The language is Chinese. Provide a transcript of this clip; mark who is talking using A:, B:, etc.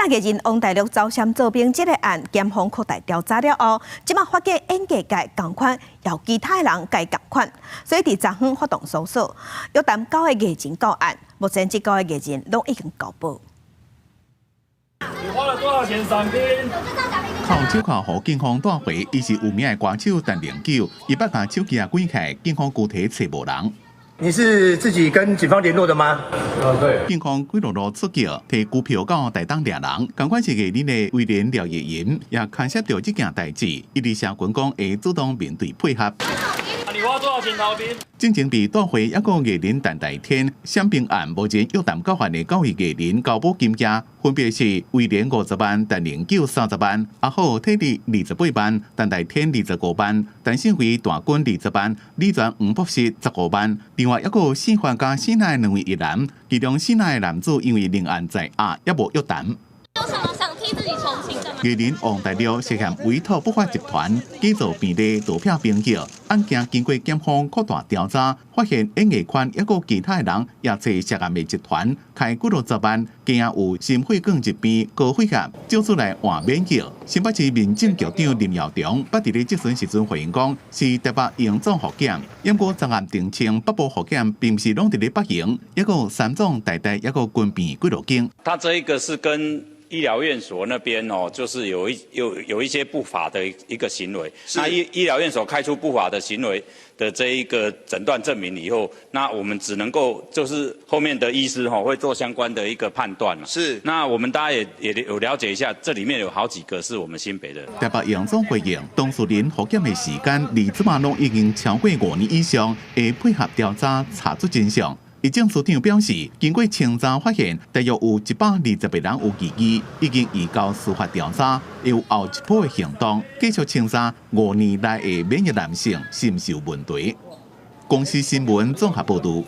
A: 艺人王大陆遭嫌造兵这个案，检方扩大调查了后，即马发现演艺界同款，有其他人介同款，所以伫昨昏发动搜索，约谈9个艺人到案，目前这9个艺人拢已经交保。
B: 你花了多少钱赏金？
C: 靠手铐互警方带回，伊是有名的歌手陈零九，伊捌把手机关起来，警方具体找无人。
D: 你是自己跟警方联络的吗？
B: 对。
C: 警方几路出叫，提股票到台东抓人，同款是艺人的威廉廖叶人，也牵涉到这件代志，伊伫社群讲会主动面对配合。
B: 你花多少钱逃兵？
C: 进前被带回一个艺人陈大天，闪兵案目前约谈9案的9位艺人交保金额，分别是威廉50万、陈零九30万、阿浩体力28万、陈大天25万、陈信辉大军20万、李全吴博士15万。另外一个姓范加姓赖2位一男，其中姓赖的男子因为另案在押，也无约谈。
E: 有什么想替自己澄清的吗？
C: 艺人王大陆涉嫌委托不法集团假造便利盗票编辑案件，经过检方扩大调查，发现演艺圈一个其他人也做涉案的集团，开几落10万，竟然有心血管疾病、高血压，照出来换免疫。新北市民政局长林耀忠捌伫咧质询时阵回应讲，是台北营总复检，因过昨案澄清北部复检并不是拢伫咧北营，一个3总大一个军变几路经。
F: 他这一个是跟 医疗院所那边哦，就是有一些不法的一个行为。那医疗院所开出不法的行为的这一个诊断证明以后，那我们只能够就是后面的医师会做相关的一个判断了。是。那我们大家也有了解一下，这里面有好几个是我们新北的。
C: 台北营总回应，当事人复检的时间离即马拢已经超过5年以上，会配合调查查出真相。 议政署长表示，经过清查发现，大约有128人有异议，已经移交司法调查，有后一步的行动，继续清查5年内的免疫男性是毋是有问题。公司新闻综合报道。